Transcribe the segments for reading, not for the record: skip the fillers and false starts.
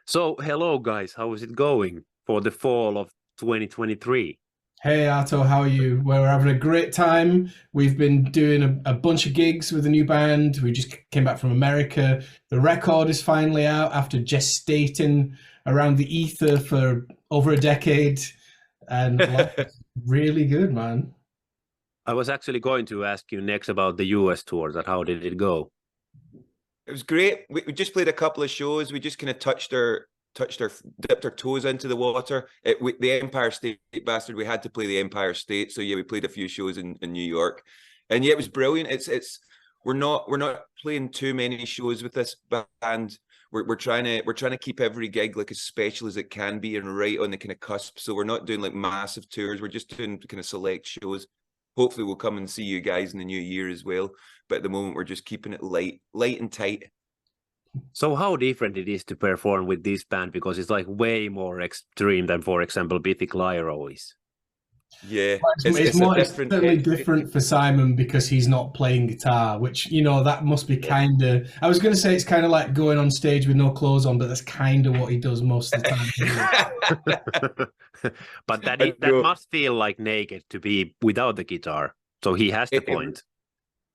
So, hello guys, how is it going for the fall of 2023? Hey Arto, how are you? We're having a great time. We've been doing a bunch of gigs with a new band. We just came back from America. The record is finally out after gestating around the ether for over a decade, and life is really good, man. I was actually going to ask you next about the US tour, that how did it go? It was great. We just played a couple of shows. We just kind of dipped our toes into the water. The Empire State Bastard. We had to play the Empire State, so yeah, we played a few shows in New York, and yeah, it was brilliant. We're not playing too many shows with this band. We're trying to keep every gig like as special as it can be and right on the kind of cusp. So we're not doing like massive tours. We're just doing kind of select shows. Hopefully we'll come and see you guys in the new year as well. But at the moment we're just keeping it light and tight. So how different it is to perform with this band, because it's like way more extreme than, for example, Bithy Clyro is. Yeah, It's certainly different for Simon because he's not playing guitar, which, that must be kind of, I was going to say it's kind of like going on stage with no clothes on, but that's kind of what he does most of the time. But that must feel like naked to be without the guitar. So he has the point.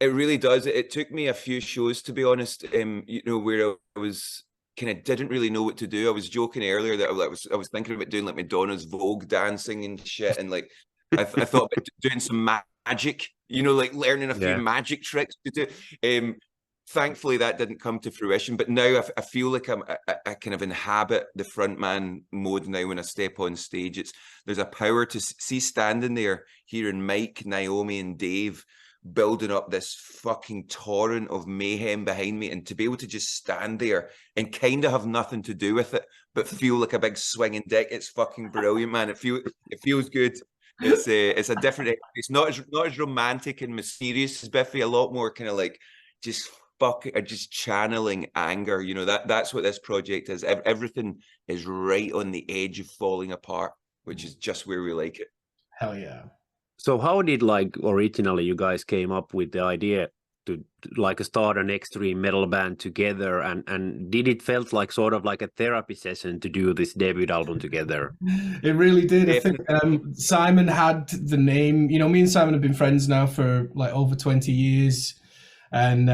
It really does. It took me a few shows, to be honest, where I was kind of didn't really know what to do. I was joking earlier that I was thinking about doing like Madonna's Vogue dancing and shit, and like I thought about doing some magic, like learning a few magic tricks to do. Thankfully, that didn't come to fruition. But now I feel like I kind of inhabit the frontman mode now when I step on stage. There's a power to see standing there, hearing Mike, Naomi, and Dave building up this fucking torrent of mayhem behind me, and to be able to just stand there and kind of have nothing to do with it but feel like a big swinging dick. It's fucking brilliant, man. It feels good. It's a different, it's not as romantic and mysterious as Biffy, a lot more kind of like just channeling anger. That's what this project is. Everything is right on the edge of falling apart, which is just where we like it. Hell yeah. So how did originally you guys came up with the idea to start an extreme metal band together, and did it felt like sort of like a therapy session to do this debut album together? It really did. I think Simon had the name, me and Simon have been friends now for like over 20 years. And,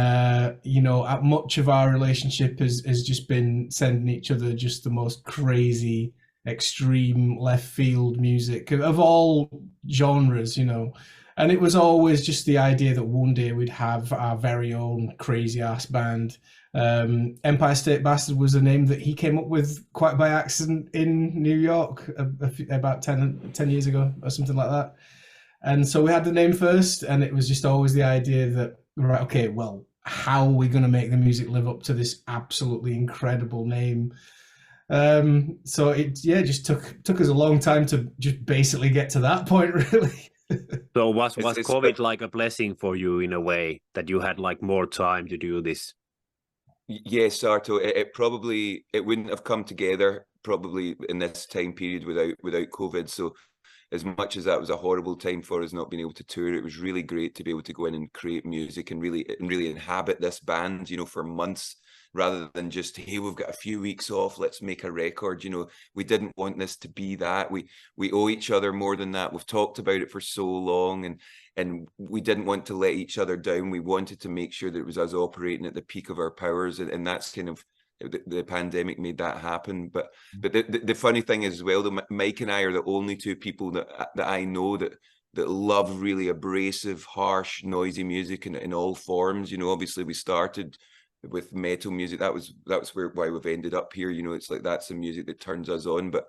much of our relationship has just been sending each other just the most crazy, extreme left field music of all genres, and it was always just the idea that one day we'd have our very own crazy ass band. Empire State Bastard was a name that he came up with quite by accident in New York about 10 years ago or something like that. And so we had the name first, and it was just always the idea that, right, okay, well, how are we going to make the music live up to this absolutely incredible name? So it just took us a long time to just basically get to that point, really. So was COVID like a blessing for you in a way that you had like more time to do this? Yes, Arto. It wouldn't have come together probably in this time period without COVID. So as much as that was a horrible time for us not being able to tour, it was really great to be able to go in and create music and really inhabit this band, for months, rather than just, hey, we've got a few weeks off, let's make a record. We didn't want this to be that. We owe each other more than that. We've talked about it for so long, and we didn't want to let each other down. We wanted to make sure that it was us operating at the peak of our powers, and that's kind of the pandemic made that happen. But the funny thing is, as well, that Mike and I are the only two people that I know that love really abrasive, harsh, noisy music in all forms. Obviously we started with metal music. That was why we've ended up here. It's like that's the music that turns us on. But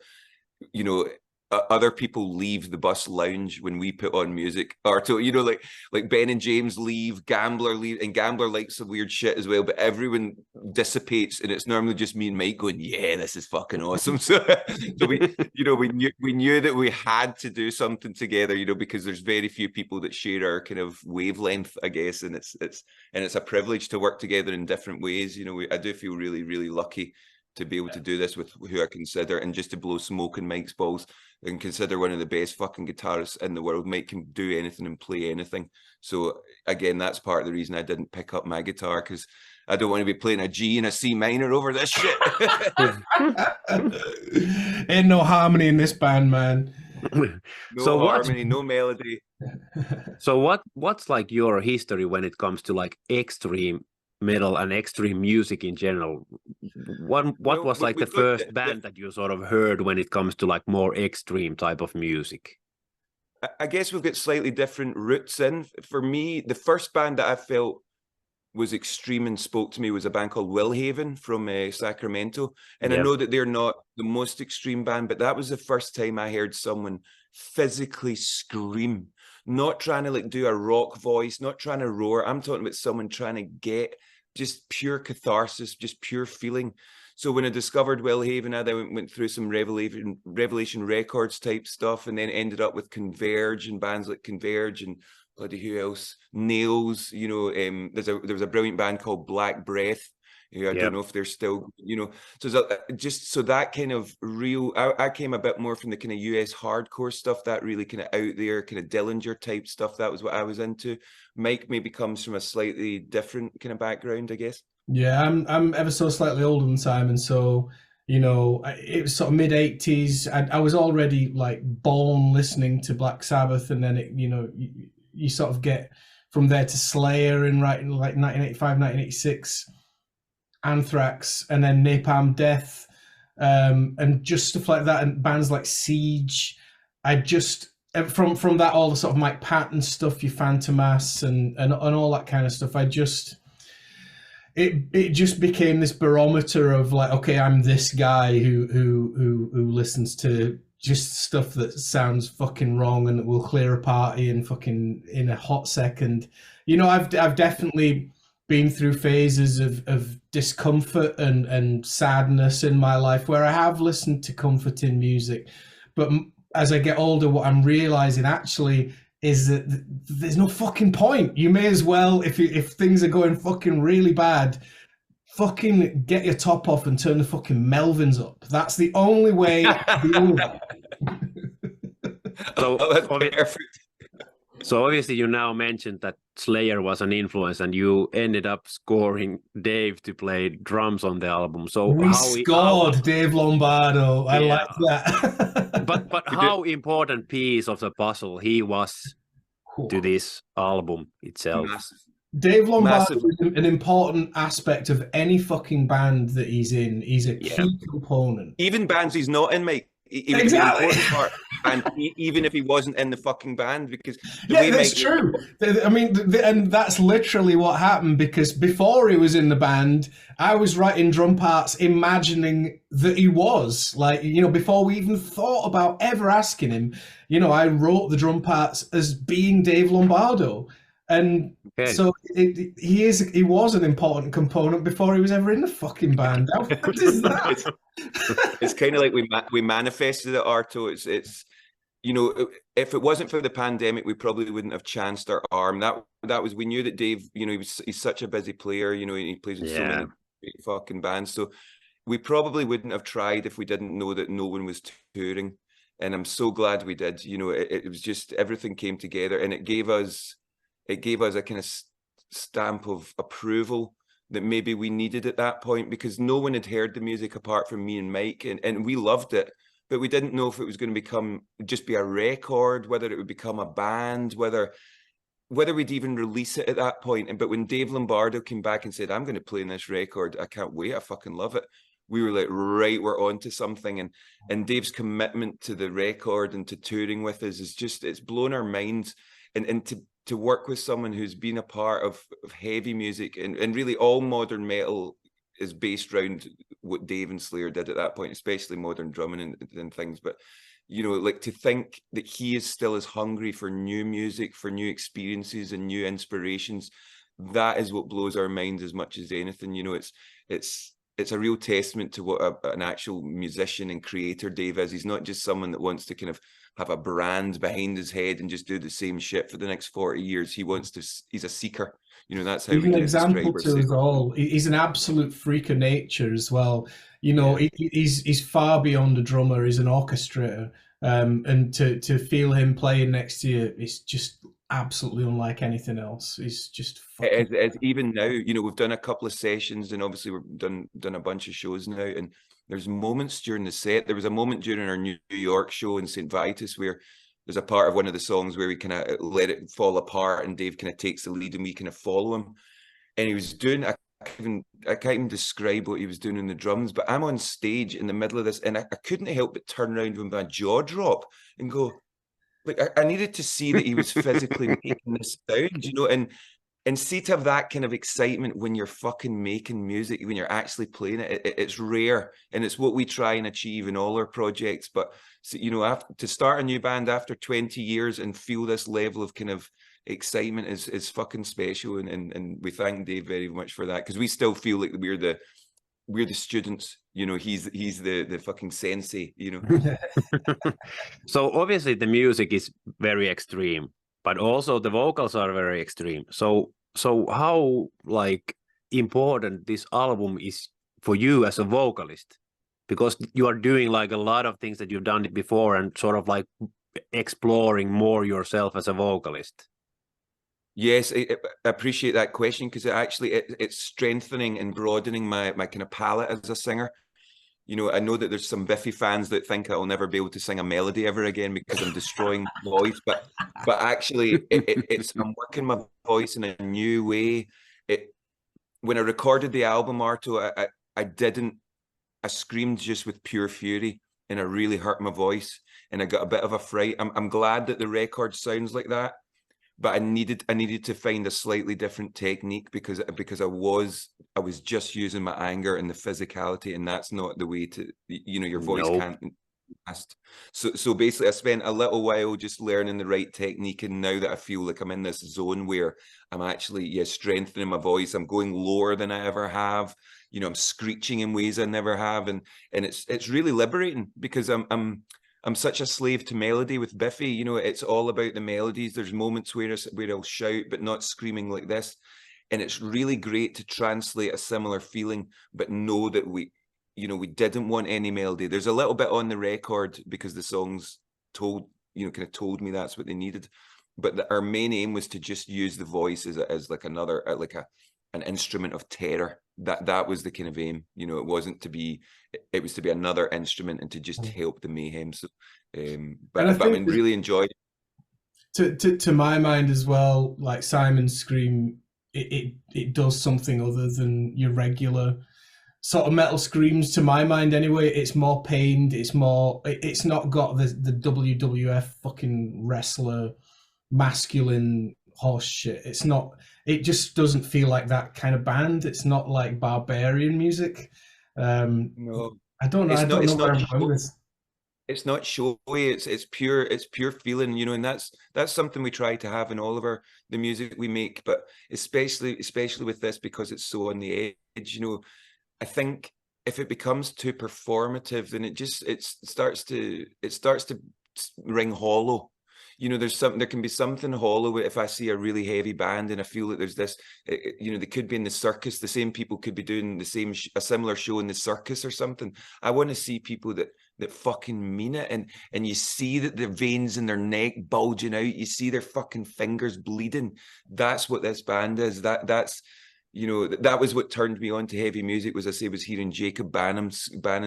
other people leave the bus lounge when we put on music. Arto, like Ben and James leave, Gambler leave, and Gambler likes some weird shit as well. But everyone dissipates, and it's normally just me and Mike going, "Yeah, this is fucking awesome." So we knew that we had to do something together, because there's very few people that share our kind of wavelength, I guess, and it's a privilege to work together in different ways. I do feel really, really lucky to be able to do this with who I consider, and just to blow smoke in Mike's balls, and consider one of the best fucking guitarists in the world. Mike can do anything and play anything. So again, that's part of the reason I didn't pick up my guitar, because I don't want to be playing a G and a C minor over this shit. Ain't no harmony in this band, man. No harmony, no melody. So what's like your history when it comes to like extreme metal and extreme music in general? What was like the first band that you sort of heard when it comes to like more extreme type of music? I guess we've got slightly different roots in. For me, the first band that I felt was extreme and spoke to me was a band called Willhaven from Sacramento. And I know that they're not the most extreme band, but that was the first time I heard someone physically scream, not trying to like do a rock voice, not trying to roar. I'm talking about someone trying to get just pure catharsis, just pure feeling. So when I discovered Willhaven, I then went through some Revelation Records type stuff, and then ended up with Converge and bands like Converge and bloody who else? Nails, you know. There was a brilliant band called Black Breath. I don't know if they're still, you know. So so that kind of real. I came a bit more from the kind of US hardcore stuff, that really kind of out there, kind of Dillinger type stuff. That was what I was into. Mike maybe comes from a slightly different kind of background, I guess. Yeah, I'm ever so slightly older than Simon, so you know, it was sort of mid-80s. I was already like born listening to Black Sabbath, and then it, you know, you sort of get from there to Slayer in like 1985, 1986, Anthrax, and then Napalm Death, and just stuff like that, and bands like Siege. I just from that, all the sort of Mike Patton stuff, your Phantomas and all that kind of stuff. It just became this barometer of like, okay, I'm this guy who listens to just stuff that sounds fucking wrong and that will clear a party in a hot second. You know, I've definitely been through phases of discomfort and sadness in my life where I have listened to comforting music, but as I get older, what I'm realizing actually is that there's no fucking point. You may as well, if things are going fucking really bad, fucking get your top off and turn the fucking Melvins up. That's the only way to deal with it. So, so obviously you now mentioned that Slayer was an influence, and you ended up scoring Dave to play drums on the album. So we scored Dave Lombardo. I like that. but how important piece of the puzzle he was to this album itself? Dave Lombardo is an important aspect of any fucking band that he's in. He's a key component. Even bands he's not in, mate. Exactly. Part, and even if he wasn't in the fucking band, because that's true. I mean, and that's literally what happened, because before he was in the band, I was writing drum parts imagining that he was, like, you know, before we even thought about ever asking him, you know, I wrote the drum parts as being Dave Lombardo. And so he was an important component before he was ever in the fucking band. How good is that? It's kind of like we manifested it, Arto. It's you know, if it wasn't for the pandemic, we probably wouldn't have chanced our arm. That was, we knew that Dave, you know, he's such a busy player, you know, he plays in so many great fucking bands. So we probably wouldn't have tried if we didn't know that no one was touring. And I'm so glad we did. You know, it was just, everything came together, and it gave us a kind of stamp of approval that maybe we needed at that point, because no one had heard the music apart from me and Mike, and we loved it, but we didn't know if it was going to just be a record, whether it would become a band, whether we'd even release it at that point. But when Dave Lombardo came back and said, I'm going to play in this record, I can't wait, I fucking love it, we were like, right, we're on to something. And Dave's commitment to the record and to touring with us is just, it's blown our minds. And to work with someone who's been a part of heavy music, and really all modern metal is based around what Dave and Slayer did at that point, especially modern drumming and things. But, you know, like, to think that he is still as hungry for new music, for new experiences and new inspirations, that is what blows our minds as much as anything. You know, it's a real testament to what an actual musician and creator Dave is. He's not just someone that wants to kind of have a brand behind his head and just do the same shit for the next 40 years. He's a seeker. You know, that's how he's an example to us all. He's an absolute freak of nature as well. You know, he's far beyond a drummer. He's an orchestrator. And to feel him playing next to you is just absolutely unlike anything else. It's just fucking... fucking... even now, you know, we've done a couple of sessions, and obviously we've done a bunch of shows now, and there's moments during the set. There was a moment during our New York show in St. Vitus where there's a part of one of the songs where we kind of let it fall apart, and Dave kind of takes the lead and we kind of follow him. And he was doing, I can't even describe what he was doing in the drums, but I'm on stage in the middle of this, and I couldn't help but turn around with my jaw drop and go, like, I needed to see that he was physically making this sound, you know, and see, to have that kind of excitement when you're fucking making music, when you're actually playing it, it's rare, and it's what we try and achieve in all our projects. But so, you know, to start a new band after 20 years and feel this level of kind of excitement is fucking special, and we thank Dave very much for that, because we still feel like we're the students, you know. He's the fucking sensei, you know. So obviously the music is very extreme, but also the vocals are very extreme. So how, like, important this album is for you as a vocalist, because you are doing like a lot of things that you've done it before, and sort of like exploring more yourself as a vocalist. Yes, I appreciate that question, because it's strengthening and broadening my kind of palette as a singer. You know, I know that there's some Biffy fans that think I'll never be able to sing a melody ever again because I'm destroying my voice, but actually I'm working my voice in a new way. When I recorded the album, Arto, I screamed just with pure fury, and I really hurt my voice, and I got a bit of a fright. I'm glad that the record sounds like that, but I needed to find a slightly different technique, because I was just using my anger and the physicality, and that's not the way to, you know, your voice can't last. So basically I spent a little while just learning the right technique, and now that I feel like I'm in this zone where I'm actually strengthening my voice, I'm going lower than I ever have, you know, I'm screeching in ways I never have, and it's really liberating, because I'm such a slave to melody with Biffy. You know, it's all about the melodies. There's moments where I'll shout, but not screaming like this. And it's really great to translate a similar feeling, but know that we didn't want any melody. There's a little bit on the record because the songs told me that's what they needed. But our main aim was to just use the voice as like another, an instrument of terror. That was the kind of aim, you know. It was to be another instrument and to just help the mayhem. So, but I mean, really enjoyed it. To my mind as well, like Simon's scream, it does something other than your regular sort of metal screams. To my mind, anyway, it's more pained. It's not got the WWF fucking wrestler masculine horse shit. It's not. It just doesn't feel like that kind of band. It's not like barbarian music. No, I don't know. I don't know where I'm going with this. It's not showy. It's pure feeling, you know, and that's something we try to have in all of the music we make, but especially with this, because it's so on the edge, you know. I think if it becomes too performative, then it starts to ring hollow. You know, there can be something hollow if I see a really heavy band and I feel that there's this, you know, they could be in the circus. The same people could be doing a similar show in the circus or something. I want to see people that fucking mean it, and you see that the veins in their neck bulging out. You see their fucking fingers bleeding. That's what this band is. That's you know, that was what turned me on to heavy music. Was hearing Jacob Bannon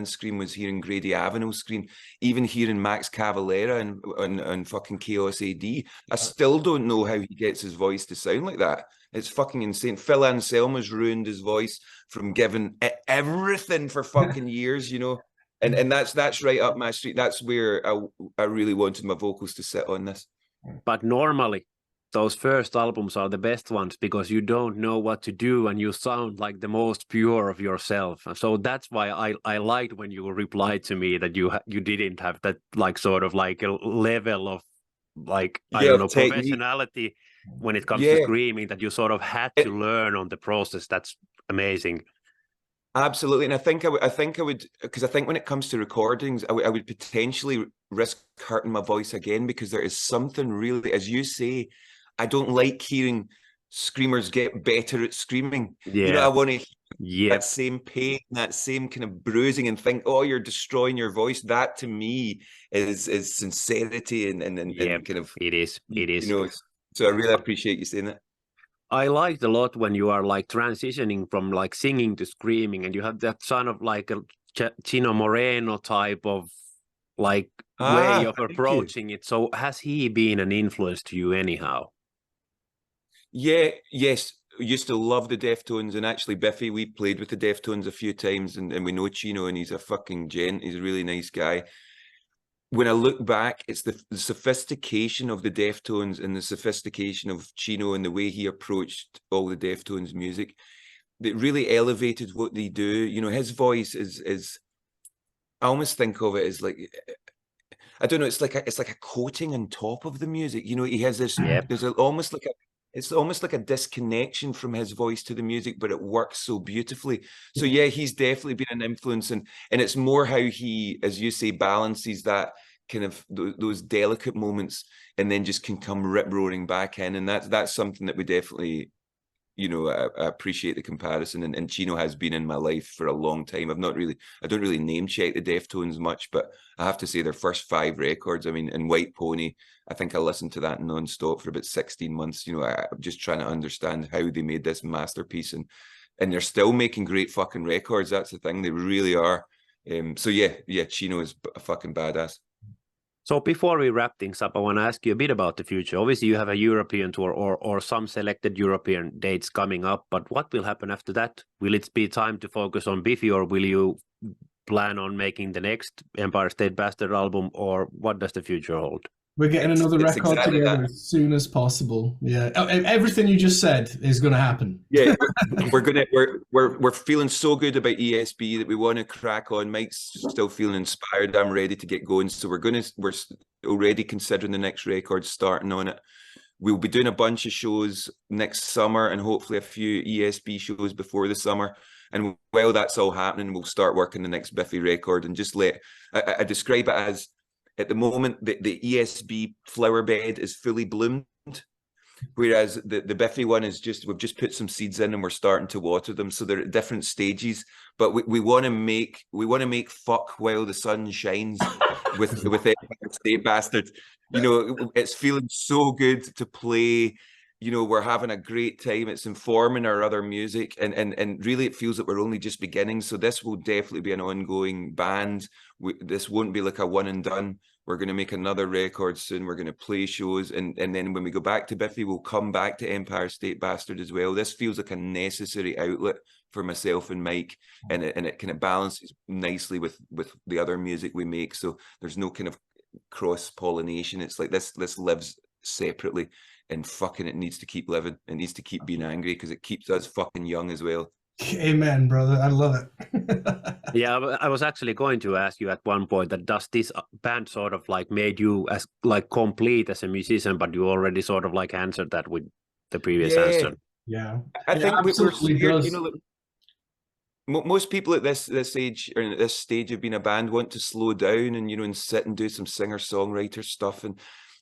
scream, was hearing Grady Avenel scream, even hearing Max Cavalera and fucking Chaos AD. I still don't know how he gets his voice to sound like that. It's fucking insane. Phil Anselmo's ruined his voice from giving everything for fucking years, you know. And that's right up my street. That's where I really wanted my vocals to sit on this. But normally, those first albums are the best ones, because you don't know what to do and you sound like the most pure of yourself. So that's why I liked when you replied to me that you didn't have that, like, sort of like a level of, like, I don't know, professionality when it comes to screaming, that you sort of had to learn on the process. That's amazing. Absolutely. And I think I would, because I think when it comes to recordings, I would potentially risk hurting my voice again, because there is something really, as you say, I don't like hearing screamers get better at screaming. You know, I want to hear that same pain, that same kind of bruising, and think, oh, you're destroying your voice. That to me is sincerity and kind of, it is. You know, So I really appreciate you saying that. I liked a lot when you are like transitioning from like singing to screaming, and you have that kind of like a Chino Moreno type of like way of approaching it. So has he been an influence to you anyhow? Yeah, yes. I used to love the Deftones, and actually Biffy, we played with the Deftones a few times, and we know Chino, and he's a fucking gent. He's a really nice guy. When I look back, it's the sophistication of the Deftones and the sophistication of Chino and the way he approached all the Deftones music that really elevated what they do. You know, his voice is I almost think of it as like, I don't know, it's like a coating on top of the music. You know, he has this, there's it's almost like a disconnection from his voice to the music, but it works so beautifully. So yeah, he's definitely been an influence, and it's more how he, as you say, balances that kind of those delicate moments, and then just can come rip roaring back in, and that's something that we definitely, you know, I appreciate the comparison, and Chino has been in my life for a long time. I don't really name check the Deftones much, but I have to say their first 5 records, I mean, in White Pony, I think I listened to that non-stop for about 16 months. You know, I'm just trying to understand how they made this masterpiece, and they're still making great fucking records. That's the thing, they really are. So yeah, Chino is a fucking badass. So before we wrap things up, I want to ask you a bit about the future. Obviously, you have a European tour or some selected European dates coming up, but what will happen after that? Will it be time to focus on Biffy, or will you plan on making the next Empire State Bastard album, or what does the future hold? We're getting another record together as soon as possible. Yeah, everything you just said is going to happen. Yeah, we're feeling so good about ESB that we want to crack on. Mike's still feeling inspired. I'm ready to get going. So we're already considering the next record, starting on it. We'll be doing a bunch of shows next summer, and hopefully a few ESB shows before the summer. And while that's all happening, we'll start working the next Biffy record, and just I describe it as, at the moment, the ESB flower bed is fully bloomed, whereas the Biffy one is we've just put some seeds in and we're starting to water them. So they're at different stages, but we want to make fuck while the sun shines with Empire State Bastard. You know, it's feeling so good to play. You know, we're having a great time. It's informing our other music, and really it feels that we're only just beginning. So this will definitely be an ongoing band. This won't be like a one and done. We're going to make another record soon. We're going to play shows, and then when we go back to Biffy, we'll come back to Empire State Bastard as well. This feels like a necessary outlet for myself and Mike, and it kind of balances nicely with the other music we make. So there's no kind of cross pollination. It's like this lives separately. And fucking, it needs to keep living. It needs to keep being angry, because it keeps us fucking young as well. Amen, brother. I love it. Yeah, I was actually going to ask you at one point that does this band sort of like made you as like complete as a musician, but you already sort of like answered that with the previous answer. Yeah, I think we're scared, you know. Most people at this age, or at this stage of being a band, want to slow down and, you know, and sit and do some singer-songwriter stuff,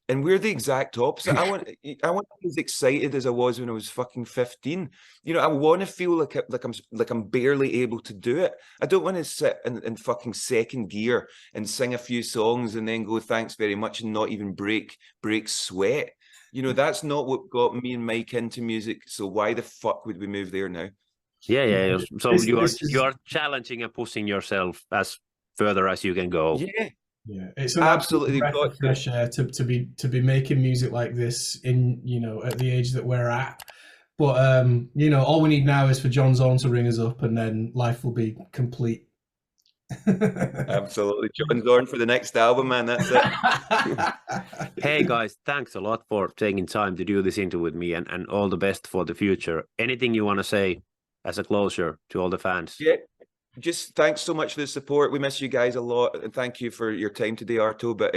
and we're the exact opposite. I want to be as excited as I was when I was fucking 15. You know, I want to feel like I'm barely able to do it. I don't want to sit in fucking second gear and sing a few songs and then go thanks very much and not even break sweat. You know, that's not what got me and Mike into music. So why the fuck would we move there now? Yeah. So you are challenging and pushing yourself as further as you can go. Yeah, it's an absolutely breath of fresh air to be making music like this in, you know, at the age that we're at. But you know, all we need now is for John Zorn to ring us up, and then life will be complete. Absolutely, John Zorn for the next album, man. That's it. Hey guys, thanks a lot for taking time to do this interview with me, and all the best for the future. Anything you want to say as a closure to all the fans? Yeah. Just thanks so much for the support. We miss you guys a lot, and thank you for your time today, Arto. But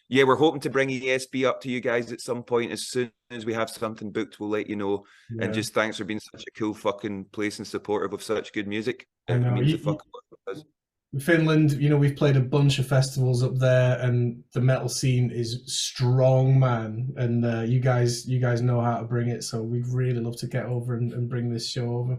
yeah, we're hoping to bring ESB up to you guys at some point. As soon as we have something booked, we'll let you know. Yeah. And just thanks for being such a cool fucking place and supportive of such good music. It means a fucking lot to us. Finland, you know, we've played a bunch of festivals up there, and the metal scene is strong, man. And you guys know how to bring it. So we'd really love to get over and bring this show over.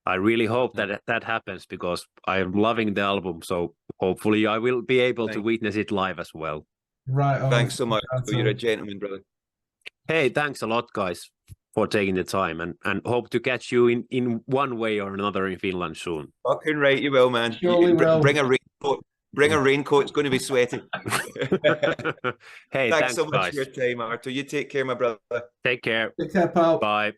I really hope that happens, because I'm loving the album. So hopefully I will be able to witness it live as well. Right. Thanks so much. You're a gentleman, brother. Hey, thanks a lot, guys, for taking the time, and hope to catch you in one way or another in Finland soon. Fucking right, you will, man. Surely will. Bring a raincoat. Bring a raincoat. It's going to be sweaty. Hey, thanks so much guys. for your time, Arto. You take care, my brother. Take care. Take care, pal. Bye.